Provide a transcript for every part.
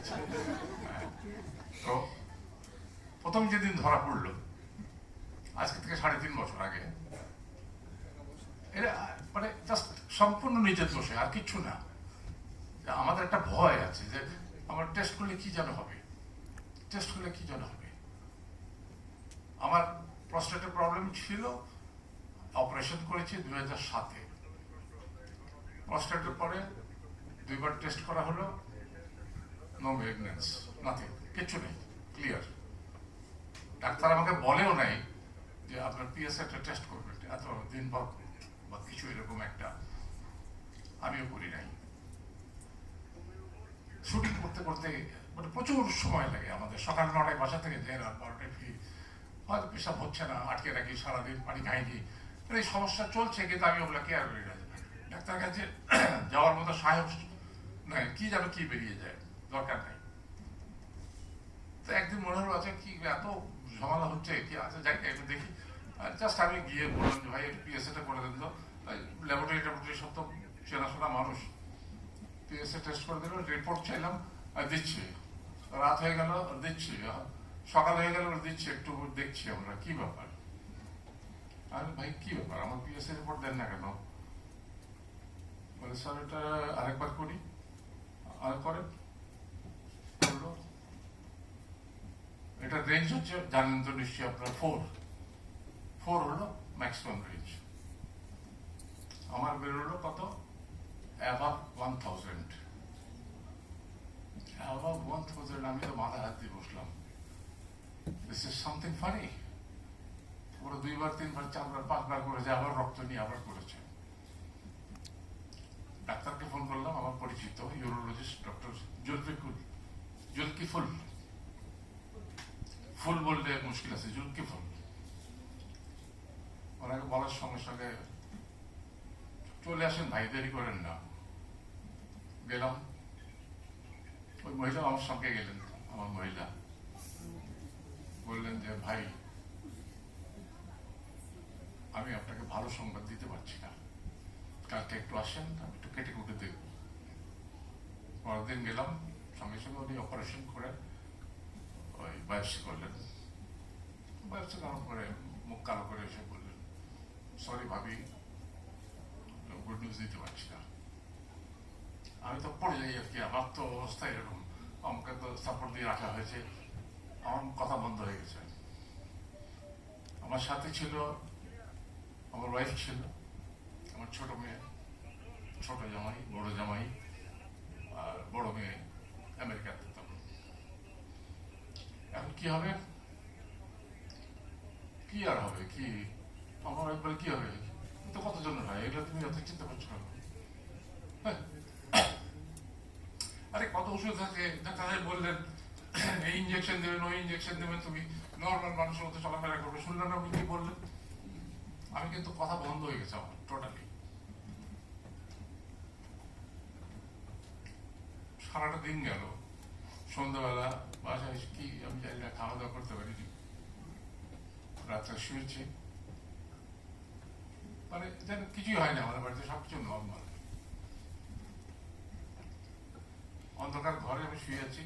গেছে। তো প্রথম যেদিন ধরা পড়লো, আজকে থেকে 3.5 বছর আগে, এটা মানে জাস্ট সম্পূর্ণ নিজের দোষে, আর কিচ্ছু না। আমাদের একটা ভয় আছে যে আমার টেস্ট করলে কি যেন হবে, টেস্ট করলে কি যেন হবে। আমার প্রস্টেটের প্রবলেম ছিল, অপারেশন করেছি 2007-এ। প্রস্টেটের পরে 2বার টেস্ট করা হলো, নো মেগনেন্স, নাথিং, কিচ্ছু নেই, ক্লিয়ার। ডাক্তার আমাকে বলেও নাই যে আপনার পিএসএটা টেস্ট করবেন এত দিন পর বা কিছু এরকম একটা, আমিও করি নাই। শুটিং করতে করতে মানে প্রচুর সময় লাগে আমাদের, সকাল 9টায় বাসা থেকে যে রাত 12টায় ফিরি, হয়তো পেশাব হচ্ছে না, আটকে রাখি, সারাদিন পানি খাইনি, এই সমস্যা চলছে, কিন্তু আমি ওগুলো কেয়ার করি না। ডাক্তার কাছে যাওয়ার মতো সাহস নাই, কি যেন কি বেরিয়ে যায়, দরকার নেই। তো একদিন মনে হলো আছে কি এত ঝামেলা হচ্ছে, কি আছে যাই একটু দেখি। জাস্ট আমি গিয়ে বললাম যে ভাই একটু পিএসএটা করে দেন তো, ল্যাবরেটরি সব তো চেনাশোনা মানুষ, পিএসএ টেস্ট করে দিল, রিপোর্ট চাইলাম, দিচ্ছি। রাত হয়ে গেল, দিচ্ছি, সকাল হয়ে গেল, দিচ্ছি, একটু দেখছি আমরা কি ব্যাপার। আরে ভাই কি ব্যাপার, আমার পিএসএ রিপোর্ট দেন না কেন? বলে স্যার এটা আরেকবার করি, আর করেন। বললো এটা রেঞ্জ হচ্ছে, জানেন তো নিশ্চয়ই আপনার, 4 হলো ম্যাক্সিমাম রেঞ্জ। আমার বেরোলো কত, অ্যাবাভ 1000। অ্যাবাভ 1000, আমি তো মাথা হাত দিয়ে বসলাম, দিস ইজ সামথিং ফানি। ওরা 2বার 3বার 4বার 5বার করেছে, আবার রক্ত নিয়ে আবার করেছে। ডাক্তারকে ফোন করলাম, আমার পরিচিত ইউরোলজিস্ট ডক্টর জুলকিফুল, ফুল বললে মুশকিল আছে, জুলকিফুল। ওনাকে বলার সঙ্গে সঙ্গে চলে আসেন ভাই, দেরি করেন না। গেলাম, ওই মহিলা আমার সঙ্গে গেলেন, আমার মহিলা বললেন যে ভাই আমি আপনাকে ভালো সংবাদ দিতে পারছি না, কালকে একটু আসেন, আমি একটু কেটে কুটে দেখব। পরের দিন গেলাম, সঙ্গে সঙ্গে উনি অপারেশন করে ওই বায়োপসি করলেন। বায়োপসি করার পরে মুখ কালো করে এসে বললেন, সরি ভাবি, গুড নিউজ দিতে পারছি না। আমি তো পড়ে যাই আর কি, আমার তো অবস্থা এরকম, আমাকে তো সাপোর্ট দিয়ে রাখা হয়েছে, আমার কথা বন্ধ হয়ে গেছে। আমার সাথে ছিল আমার ওয়াইফ, ছিল আমার ছোট মেয়ে, ছোট জামাই, বড় জামাই, আর বড় মেয়ে আমেরিকাতে। তখন এখন কি হবে, কি আর হবে, কি আমার একবার কি হবে, তো কতজন হয়, এগুলো তুমি এত চিন্তা করছো কেন? আরে কত ওষুধ আছে, ডাক্তার বললেন এই ইঞ্জেকশন দেবেন, ওই ইঞ্জেকশন দেবেন, তুমি নর্মাল মানুষের মতো চলাফেরা করবে। শুনলেন আপনি কি বললেন? আমি কিন্তু কথা বন্ধ হয়ে গেছে আমার টোটালি। সারাটা দিন গেল, সন্ধ্যাবেলা বাসায় কি আমি জানি না, খাওয়া দাওয়া করতে পারিনি, রাত্রে শুয়েছি, মানে যেন কিছুই হয় না, আমাদের বাড়িতে সবকিছু নর্মাল। অন্ধকার ঘরে আমি শুয়ে আছি,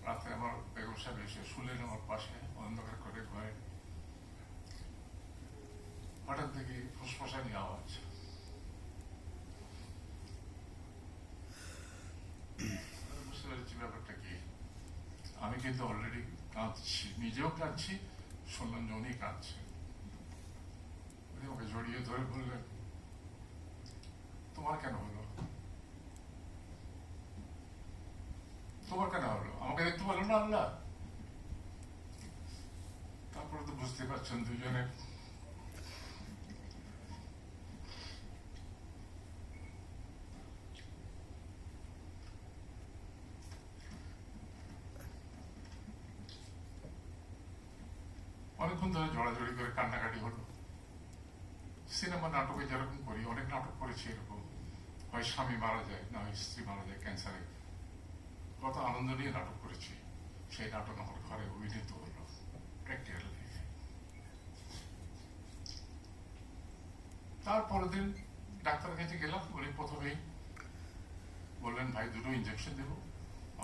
রাতে আমার বেগম সাহেব এসে শুলেন আমার পাশে, অন্ধকার করে ঘরে। হঠাৎ দেখি ফুসফাসানি আওয়াজ। বুঝতে পেরেছি ব্যাপারটা কি। আমি কিন্তু অলরেডি কাঁদছি, নিজেও কাঁদছি, শুনলাম যে উনি কাঁদছেন। ওকে জড়িয়ে ধরে বললেন, তোমার কেন হলো, তোমার কেন হলো, আমাকে দেখতে পারলো না আল্লাহ? তারপরে তো বুঝতে পারছেন দুজনে অনেকক্ষণ ধরে জড়াজড়ি করে কান্নাকাটি হলো। সিনেমা নাটকে যেরকম করি, অনেক নাটক করেছি এরকম, হয় স্বামী মারা যায়, না হয় স্ত্রী মারা যায় ক্যান্সারে, কত আনন্দ নিয়ে নাটক করেছি। সেই নাটক আমার ঘরে অভিনীত হলো প্র্যাকটিক্যাল লাইফে। তারপরের দিন ডাক্তার কাছে গেলাম, উনি প্রথমেই বললেন বললেন ভাই দুটো ইঞ্জেকশন দেবো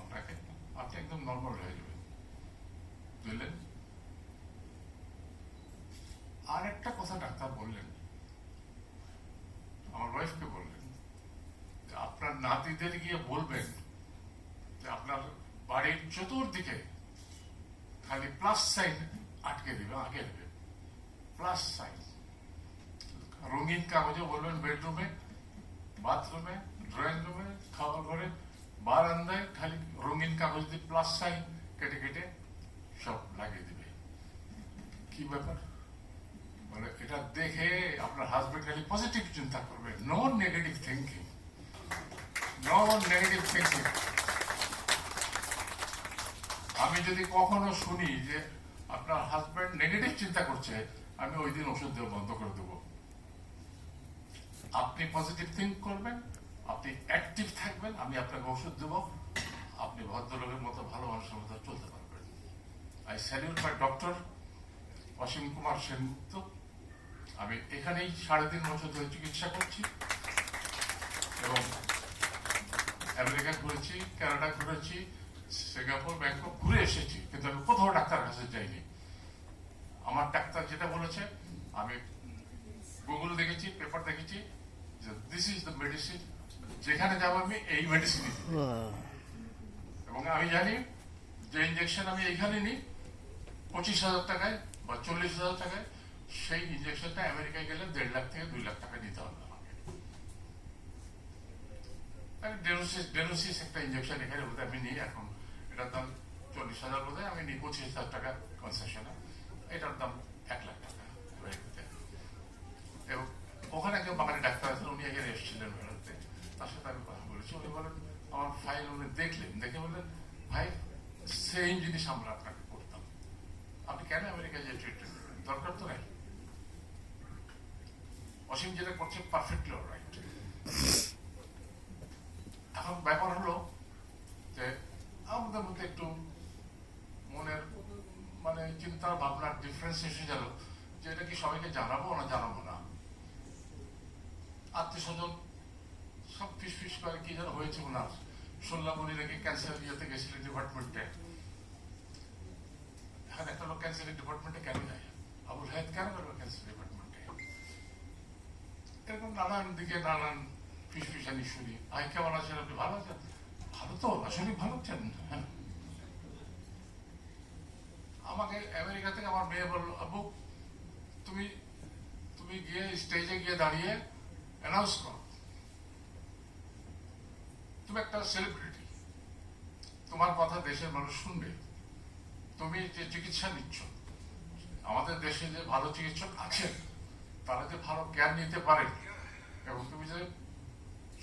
আপনাকে, আপনি একদম নর্মাল হয়ে যাবেন। বুঝলেন? আর একটা কথা ডাক্তার বললেন, আমার ওয়াইফকে বললেন যে আপনার নাতিদের গিয়ে বলবেন যে আপনার বাড়ির চতুর্দিকে খালি প্লাস সাইন আটকে দিবে, আগে দেবে প্লাস সাইন। রঙিন কাগজে বলবেন বেডরুমে, বাথরুমে, ড্রয়িং রুমে, খাবার ঘরে, বারান্দায় খালি রঙিন কাগজ দিয়ে প্লাস সাইন কেটে কেটে সব লাগিয়ে দিবে। কি ব্যাপার? মানে এটা দেখে আপনার হাজবেন্ড খালি পজিটিভ চিন্তা করবে, no negative thinking, no negative thinking. আমি যদি কখনো শুনি যে আপনার হাজবেন্ড নেগেটিভ চিন্তা করছে, আমি ওই দিন ওষুধ দেওয়া বন্ধ করে দেবো। আপনি পজিটিভ থিঙ্ক করবেন, আপনি অ্যাক্টিভ থাকবেন, আমি আপনাকে ওষুধ দেবো, আপনি ভদ্রলোকের মতো ভালো মানুষের মতো চলতে পারবেন। I salute my doctor Asim Kumar Sengupta. আমি এখানেই 3.5 বছর ধরে চিকিৎসা করছি এবং আমেরিকা ঘুরেছি, কানাডা ঘুরেছি, সিঙ্গাপুর, ব্যাংকক ঘুরে এসেছি, কিন্তু আমি কোথাও ডাক্তারের কাছে যাইনি। আমার ডাক্তার যেটা বলেছে, আমি গুগল দেখেছি, পেপার দেখেছি, যে দিস ইজ দ্য মেডিসিন, যেখানে যাবো আমি এই মেডিসিন, এবং আমি জানি যে ইঞ্জেকশন আমি এইখানে নিই 25,000 টাকায় বা 40,000 টাকায়, সেই ইঞ্জেকশনটা আমেরিকায় গেলে 1.5 লাখ থেকে 2 লাখ টাকা নিতে হবে আমাকে। ডেনোসিস একটা ইঞ্জেকশন এখানে বোধহয় আমি নিই এখন, এটার দাম 40,000 বোধহয়, আমি নিই 25,000 টাকা কনসেশনে, এটার দাম 1 লাখ টাকা। এবং ওখানে একজন বাঙালি ডাক্তার আছেন, উনি এখানে এসেছিলেন বেড়াতে, তার সাথে আমি কথা বলেছি। উনি বলেন, আমার ফাইল উনি দেখলেন, দেখে বললেন ভাই সেম জিনিস আমরা আপনাকে করতাম, আপনি কেন আমেরিকায় যে ট্রিটমেন্ট করেন, দরকার তো নাই। অসীম যেটা করছে পারফেক্টলি অলরাইট। এখন ব্যাপার হলো যে আমাদের মধ্যে একটু মনের মানে চিন্তা ভাবনার ডিফারেন্স এসে গেল, যে এটা কি সবাইকে জানাবো না জানাবো না। আত্মীয় স্বজন সব ফিস করে, কি যেন হয়েছে ওনার, শুনলাম উনি নাকি ক্যান্সার ইয়েতে গেছিলেন ডিপার্টমেন্টে। এখন একটা লোক ক্যান্সার ডিপার্টমেন্টে কেন যায়? আবুল হায়াত কেন করবে ক্যান্সার ডিপার্টমেন্টে? এরকম নানান দিকে নানান ফিসানি শুনি। ভাই কেমন আছেন আপনি? ভালো আছেন? ভালো তো, আসলে ভালো আছেন। হ্যাঁ, আমাকে আমেরিকা থেকে আমার মেয়ে বলল, আবু তুমি তুমি গিয়ে স্টেজে গিয়ে দাঁড়িয়ে অ্যানাউন্স করো, তুমি একটা সেলিব্রিটি, তোমার কথা দেশের মানুষ শুনবে, তুমি যে চিকিৎসা নিচ্ছ, আমাদের দেশে যে ভালো চিকিৎসক আছেন তারা যে ভালো কেয়ার নিতে পারেন, এবং তুমি যে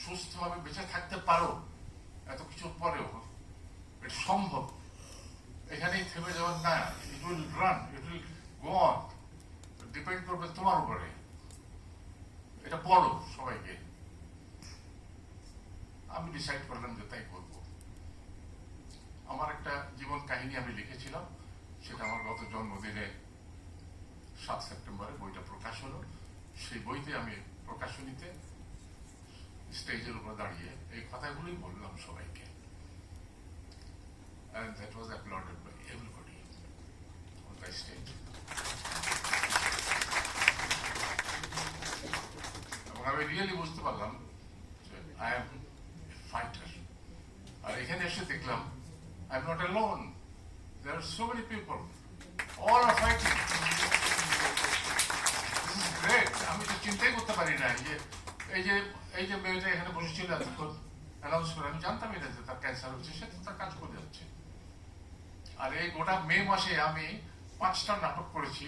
সুস্থভাবে বেঁচে থাকতে পারো এত কিছুর পরেও, এটা সম্ভব। এখানেই থেমে যাওয়ার না, it will run, it will go on, depend করবে তোমার উপরে। এটা বলো সবাইকে। আমি ডিসাইড করলাম যে তাই করবো। আমার একটা জীবন কাহিনী আমি লিখেছিলাম, সেটা আমার গত জন্মদিনে 7 সেপ্টেম্বরে বইটা প্রকাশ হলো। সেই বইতে আমি প্রকাশনীতে স্টেজের উপর দাঁড়িয়ে এই কথাগুলোই বললাম সবাইকে, and that was applauded by everybody on the stage. এবং আমি রিয়েলি বুঝতে পারলাম যে আই এম ফাইটার। আর এখানে এসে দেখলাম I am not alone, there are so many people, all are fighting. This is great. আমি তো চিন্তাই করতে পারি না যে এই যে মেয়েটা এখানে বসেছিল এতক্ষণ অ্যানাউন্স করে, আমি জানতামই না যে তার ক্যান্সার হচ্ছে, সে তো তার কাজ করে যাচ্ছে। আর এই গোটা মে মাসে আমি 5টা নাটক করেছি।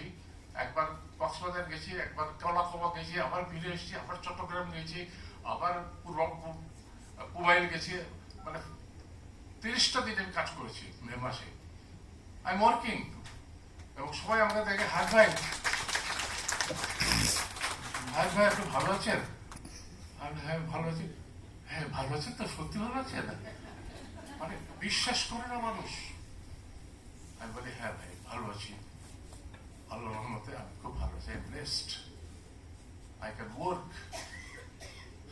একবার কক্সবাজার গেছি, একবার কলাকোবা গেছি, আবার ফিরে এসেছি, আবার চট্টগ্রাম গেছি, আবার পুবাইল গেছি। মানে 30টা দিন আমি কাজ করেছি মে মাসে। I am working. এবং সবাই আমাকে দেখে, হাত ভাই, হাত ভাই আপনি ভালো আছেন? আমি হ্যাঁ ভালো আছি। হ্যাঁ ভালো আছেন তো, সত্যি ভালো আছেন? মানে বিশ্বাস করে না মানুষ। আমি বলি হ্যাঁ ভাই ভালো আছি, আল্লাহর রহমতে আমি খুব ভালো আছি, ব্লেসড, আই ক্যান ওয়ার্ক।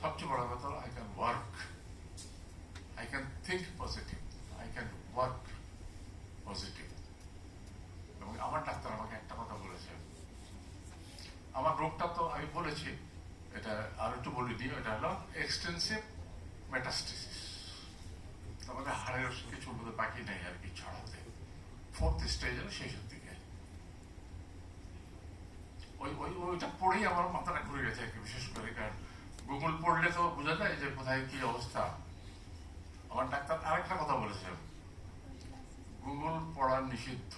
সবচেয়ে বড় কথা, I can work, I positive, I can work positive. এবং আমার ডাক্তার আমাকে একটা কথা বলেছে, আমার রোগটা তো আমি বলেছি, এটা আর একটু বলে দিই, এটা হলো এক্সটেন্সিভ মেটাস্টেসিস, তার মানে হাড়ের কিছু মধ্যে বাকি নেই আর কি ছড়াতে, 4th স্টেজের শেষের দিকে। ওইটা পড়েই আমার মাথাটা ঘুরে গেছে আর কি, বিশেষ করে কারণ গুগল পড়লে তো বোঝা যায় যে কোথায় কি অবস্থা। আমার ডাক্তার আরেকটা কথা বলেছে, গুগল পড়া নিষিদ্ধ।